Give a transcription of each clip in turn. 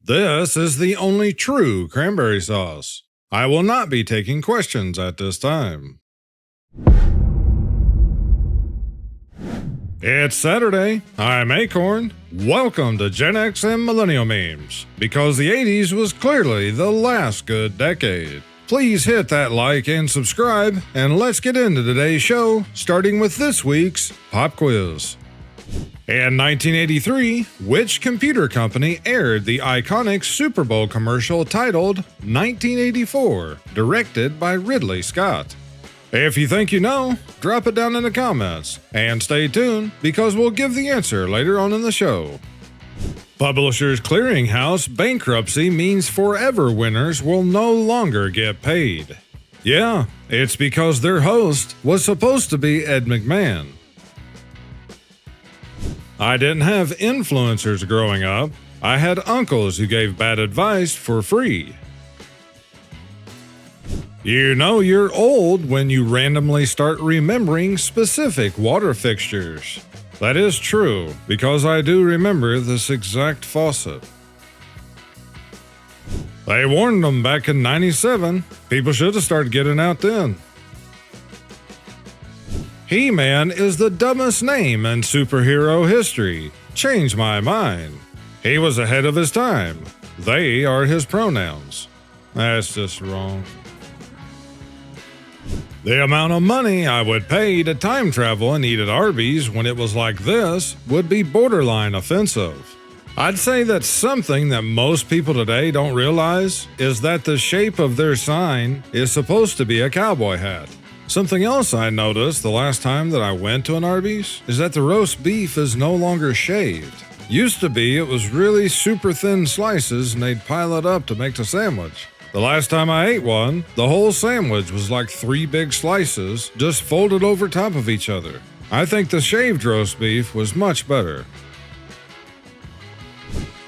This is the only true cranberry sauce. I will not be taking questions at this time. It's Saturday. I'm Akorn. Welcome to Gen X and Millennial Memes, because the 80s was clearly the last good decade. Please hit that like and subscribe, and let's get into today's show, starting with this week's pop quiz. In 1983, which computer company aired the iconic Super Bowl commercial titled 1984, directed by Ridley Scott? If you think you know, drop it down in the comments, and stay tuned because we'll give the answer later on in the show. Publishers Clearinghouse bankruptcy means forever winners will no longer get paid. Yeah, it's because their host was supposed to be Ed McMahon. I didn't have influencers growing up. I had uncles who gave bad advice for free. You know you're old when you randomly start remembering specific water fixtures. That is true, because I do remember this exact faucet. They warned them back in '97. People should have started getting out then. He-Man is the dumbest name in superhero history. Change my mind. He was ahead of his time. They are his pronouns. That's just wrong. The amount of money I would pay to time travel and eat at Arby's when it was like this would be borderline offensive. I'd say that something that most people today don't realize is that the shape of their sign is supposed to be a cowboy hat. Something else I noticed the last time that I went to an Arby's is that the roast beef is no longer shaved. Used to be it was really super thin slices and they'd pile it up to make the sandwich. The last time I ate one, the whole sandwich was like 3 big slices just folded over top of each other. I think the shaved roast beef was much better.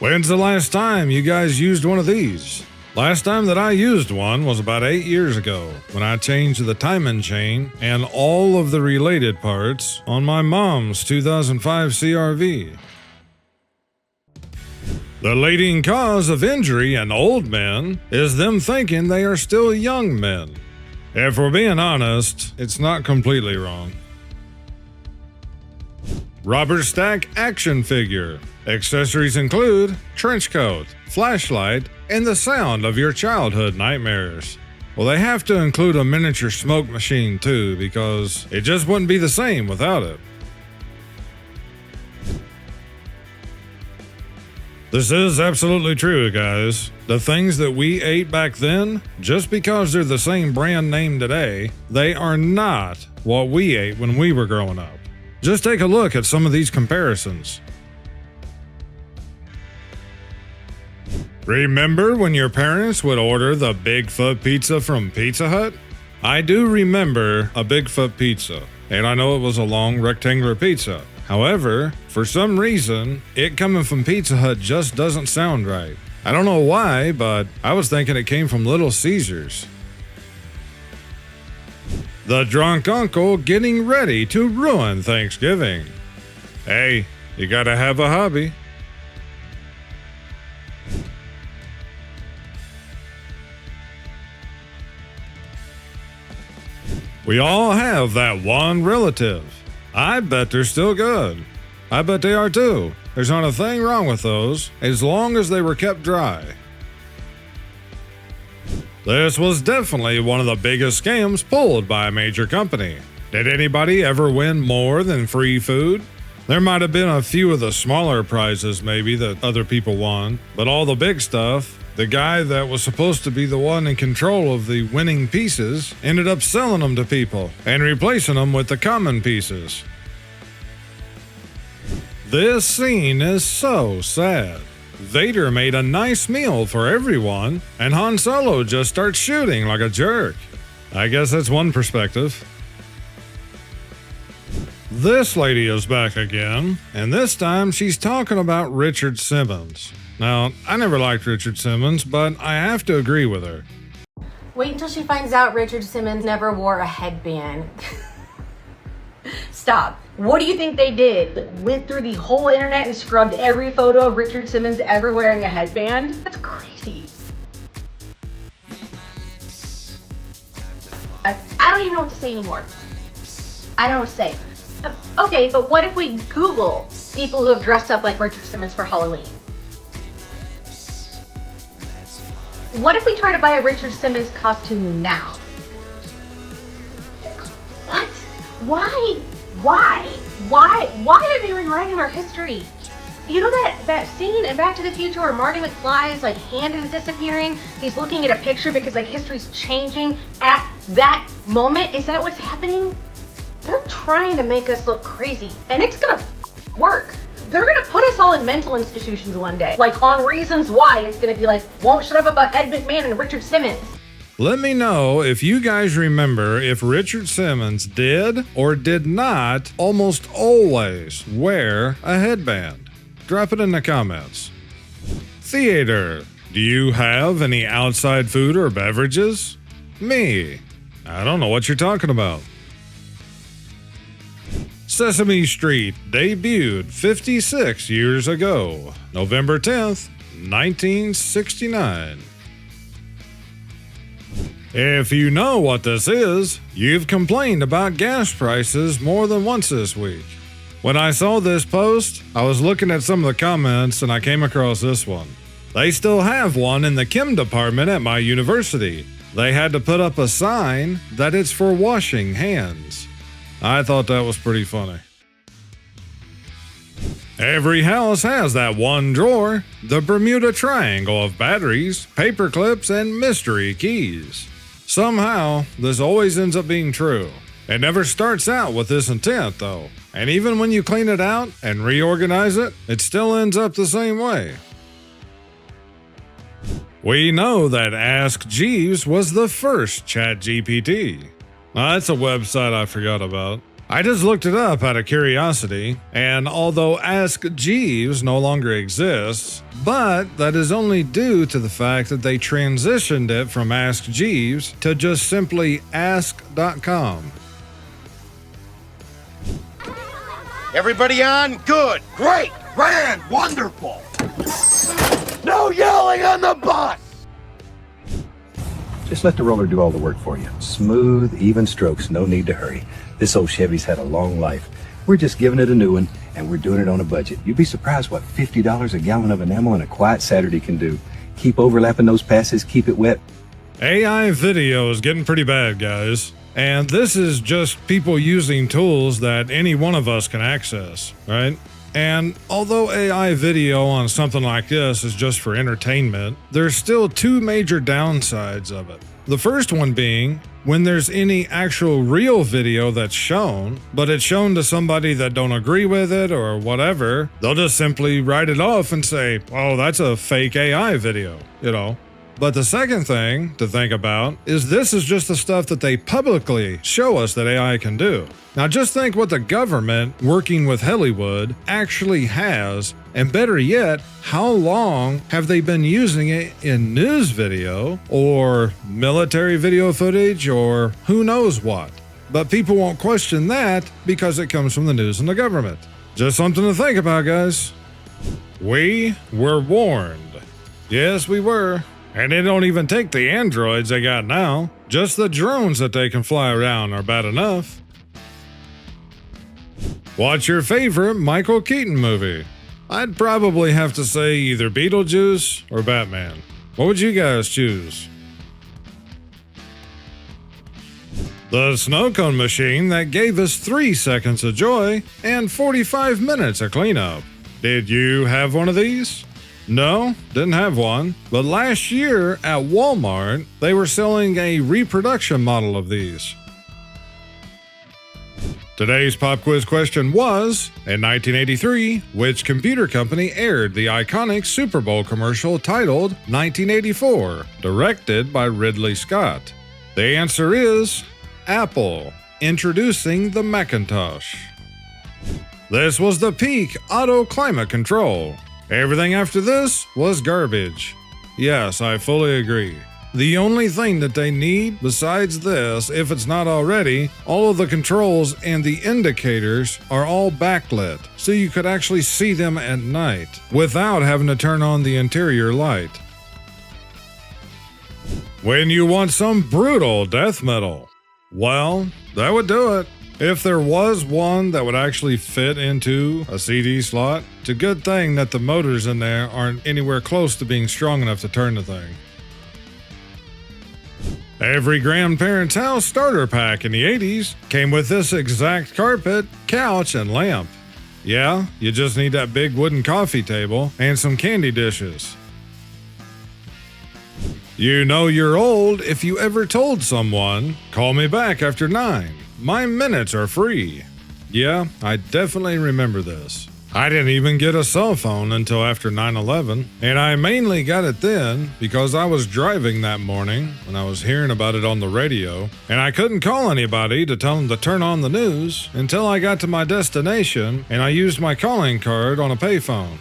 When's the last time you guys used one of these? Last time that I used one was about 8 years ago, when I changed the timing chain and all of the related parts on my mom's 2005 CRV. The leading cause of injury in old men is them thinking they are still young men. If we're being honest, it's not completely wrong. Robert Stack action figure. Accessories include trench coat, flashlight, and the sound of your childhood nightmares. Well, they have to include a miniature smoke machine too, because it just wouldn't be the same without it. This is absolutely true, guys. The things that we ate back then, just because they're the same brand name today, they are not what we ate when we were growing up. Just take a look at some of these comparisons. Remember when your parents would order the Bigfoot pizza from Pizza Hut? I do remember a Bigfoot pizza, and I know it was a long rectangular pizza. However, for some reason, it coming from Pizza Hut just doesn't sound right. I don't know why, but I was thinking it came from Little Caesars. The drunk uncle getting ready to ruin Thanksgiving. Hey, you gotta have a hobby. We all have that one relative. I bet they're still good. I bet they are too. There's not a thing wrong with those, as long as they were kept dry. This was definitely one of the biggest scams pulled by a major company. Did anybody ever win more than free food? There might have been a few of the smaller prizes maybe that other people won, but all the big stuff, the guy that was supposed to be the one in control of the winning pieces ended up selling them to people and replacing them with the common pieces. This scene is so sad. Vader made a nice meal for everyone, and Han Solo just starts shooting like a jerk. I guess that's one perspective. This lady is back again, and this time she's talking about Richard Simmons. Now, I never liked Richard Simmons, but I have to agree with her. Wait until she finds out Richard Simmons never wore a headband. Stop. What do you think they did? Went through the whole internet and scrubbed every photo of Richard Simmons ever wearing a headband? That's crazy. I don't even know what to say anymore. I don't know what to say. Okay, but what if we Google people who have dressed up like Richard Simmons for Halloween? What if we try to buy a Richard Simmons costume now? What? Why are they rewriting our history? You know that scene in Back to the Future where Marty McFly's like hand is disappearing? He's looking at a picture because like history's changing at that moment. Is that what's happening? They're trying to make us look crazy, and it's gonna work. They're gonna put us all in mental institutions one day. Like on Reasons Why, it's gonna be like, won't shut up about Ed McMahon and Richard Simmons. Let me know if you guys remember if Richard Simmons did or did not almost always wear a headband. Drop it in the comments. Theater. Do you have any outside food or beverages? Me. I don't know what you're talking about. Sesame Street debuted 56 years ago, November 10th, 1969. If you know what this is, you've complained about gas prices more than once this week. When I saw this post, I was looking at some of the comments and I came across this one. They still have one in the chem department at my university. They had to put up a sign that it's for washing hands. I thought that was pretty funny. Every house has that one drawer, the Bermuda Triangle of batteries, paper clips, and mystery keys. Somehow, this always ends up being true. It never starts out with this intent, though. And even when you clean it out and reorganize it, it still ends up the same way. We know that Ask Jeeves was the first ChatGPT. That's a website I forgot about. I just looked it up out of curiosity, and although Ask Jeeves no longer exists, but that is only due to the fact that they transitioned it from Ask Jeeves to just simply ask.com. Everybody on? Good. Great! Grand! Wonderful! No yelling on the bus! Just let the roller do all the work for you. Smooth, even strokes, no need to hurry. This old Chevy's had a long life. We're just giving it a new one, and we're doing it on a budget. You'd be surprised what $50 a gallon of enamel on a quiet Saturday can do. Keep overlapping those passes, keep it wet. AI video is getting pretty bad, guys. And this is just people using tools that any one of us can access, right? And although AI video on something like this is just for entertainment, there's still two major downsides of it. The first one being, when there's any actual real video that's shown, but it's shown to somebody that don't agree with it or whatever, they'll just simply write it off and say, oh, that's a fake AI video, you know. But the second thing to think about is this is just the stuff that they publicly show us that AI can do. Now just think what the government working with Hollywood actually has, and better yet, how long have they been using it in news video or military video footage or who knows what. But people won't question that because it comes from the news and the government. Just something to think about, guys. We were warned. Yes, we were. And it don't even take the androids they got now. Just the drones that they can fly around are bad enough. What's your favorite Michael Keaton movie? I'd probably have to say either Beetlejuice or Batman. What would you guys choose? The snow cone machine that gave us 3 seconds of joy and 45 minutes of cleanup. Did you have one of these? No, didn't have one, but last year at Walmart, they were selling a reproduction model of these. Today's pop quiz question was, in 1983, which computer company aired the iconic Super Bowl commercial titled 1984, directed by Ridley Scott? The answer is Apple, introducing the Macintosh. This was the peak auto climate control. Everything after this was garbage. Yes, I fully agree. The only thing that they need besides this, if it's not already, all of the controls and the indicators are all backlit, so you could actually see them at night without having to turn on the interior light. When you want some brutal death metal, well, that would do it. If there was one that would actually fit into a CD slot, it's a good thing that the motors in there aren't anywhere close to being strong enough to turn the thing. Every grandparent's house starter pack in the 80s came with this exact carpet, couch, and lamp. Yeah, you just need that big wooden coffee table and some candy dishes. You know you're old if you ever told someone, "Call me back after 9. My minutes are free." Yeah, I definitely remember this. I didn't even get a cell phone until after 9/11, and I mainly got it then because I was driving that morning when I was hearing about it on the radio, and I couldn't call anybody to tell them to turn on the news until I got to my destination and I used my calling card on a payphone.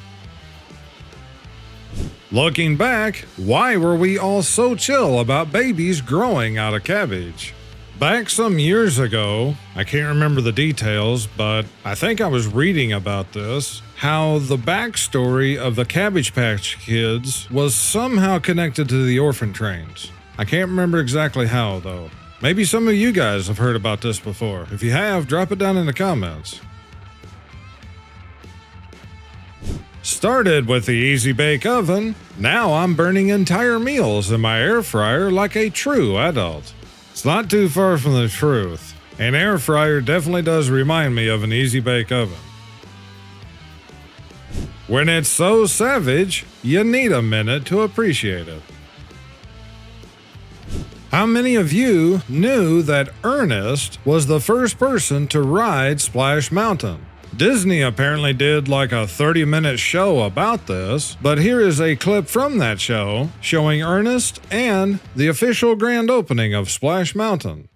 Looking back, why were we all so chill about babies growing out of cabbage? Back some years ago, I can't remember the details, but I think I was reading about this, how the backstory of the Cabbage Patch Kids was somehow connected to the orphan trains. I can't remember exactly how, though. Maybe some of you guys have heard about this before. If you have, drop it down in the comments. Started with the Easy Bake Oven, now I'm burning entire meals in my air fryer like a true adult. It's not too far from the truth. An air fryer definitely does remind me of an Easy Bake Oven. When it's so savage, you need a minute to appreciate it. How many of you knew that Ernest was the first person to ride Splash Mountain? Disney apparently did like a 30-minute show about this, but here is a clip from that show showing Ernest and the official grand opening of Splash Mountain.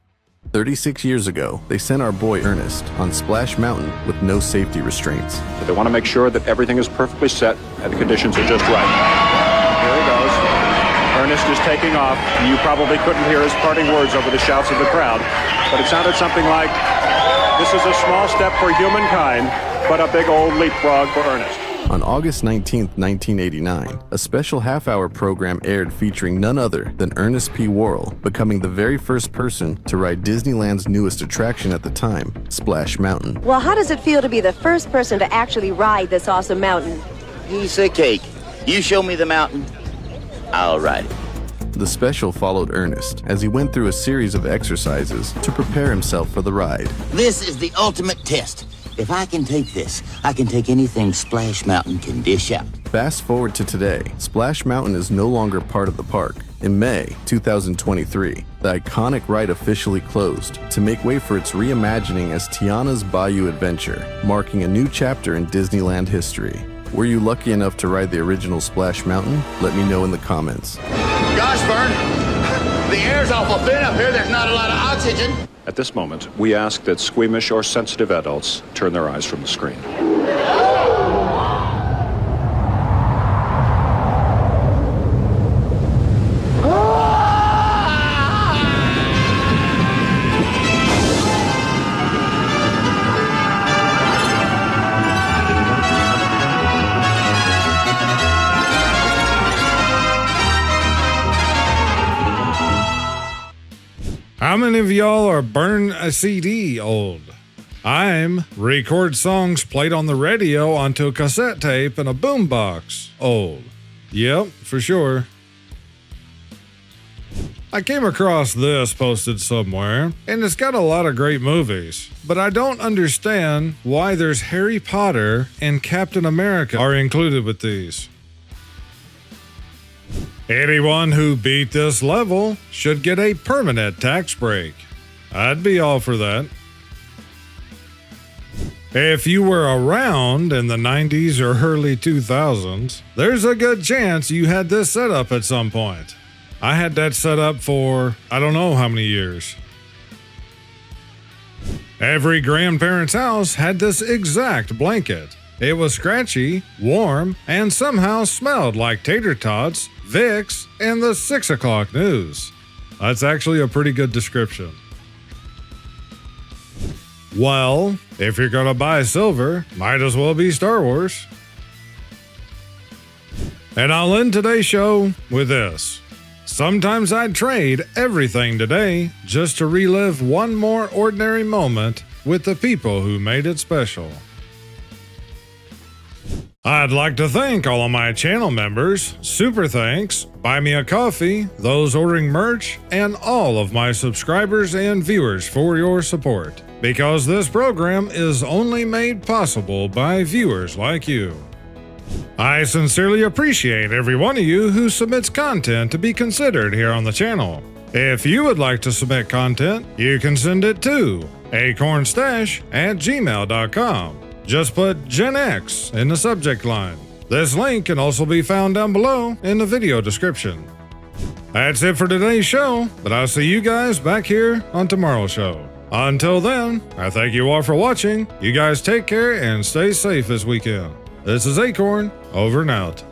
36 years ago, they sent our boy Ernest on Splash Mountain with no safety restraints. But they want to make sure that everything is perfectly set and the conditions are just right. Here he goes. Ernest is taking off. You probably couldn't hear his parting words over the shouts of the crowd, but it sounded something like, "This is a small step for humankind, but a big old leapfrog for Ernest." On August 19, 1989, a special half-hour program aired featuring none other than Ernest P. Worrell, becoming the very first person to ride Disneyland's newest attraction at the time, Splash Mountain. Well, how does it feel to be the first person to actually ride this awesome mountain? Piece of cake. You show me the mountain, I'll ride it. The special followed Ernest as he went through a series of exercises to prepare himself for the ride. This is the ultimate test. If I can take this, I can take anything Splash Mountain can dish out. Fast forward to today, Splash Mountain is no longer part of the park. In May 2023, the iconic ride officially closed to make way for its reimagining as Tiana's Bayou Adventure, marking a new chapter in Disneyland history. Were you lucky enough to ride the original Splash Mountain? Let me know in the comments. Gosh, Vern, the air's awful thin up here. There's not a lot of oxygen. At this moment, we ask that squeamish or sensitive adults turn their eyes from the screen. How many of y'all are burn a CD old? I'm record songs played on the radio onto a cassette tape and a boombox old. Yep, for sure. I came across this posted somewhere, and it's got a lot of great movies, but I don't understand why there's Harry Potter and Captain America are included with these. Anyone who beat this level should get a permanent tax break. I'd be all for that. If you were around in the 90s or early 2000s, there's a good chance you had this set up at some point. I had that set up for I don't know how many years. Every grandparent's house had this exact blanket. It was scratchy, warm, and somehow smelled like tater tots, VIX, and the 6 o'clock news. That's actually a pretty good description. Well, if you're gonna buy silver, might as well be Star Wars. And I'll end today's show with this. Sometimes I'd trade everything today just to relive one more ordinary moment with the people who made it special. I'd like to thank all of my channel members, super thanks, buy me a coffee, those ordering merch, and all of my subscribers and viewers for your support, because this program is only made possible by viewers like you. I sincerely appreciate every one of you who submits content to be considered here on the channel. If you would like to submit content, you can send it to akornzstash@gmail.com. Just put Gen X in the subject line. This link can also be found down below in the video description. That's it for today's show, but I'll see you guys back here on tomorrow's show. Until then, I thank you all for watching. You guys take care and stay safe this weekend. This is Akorn, over and out.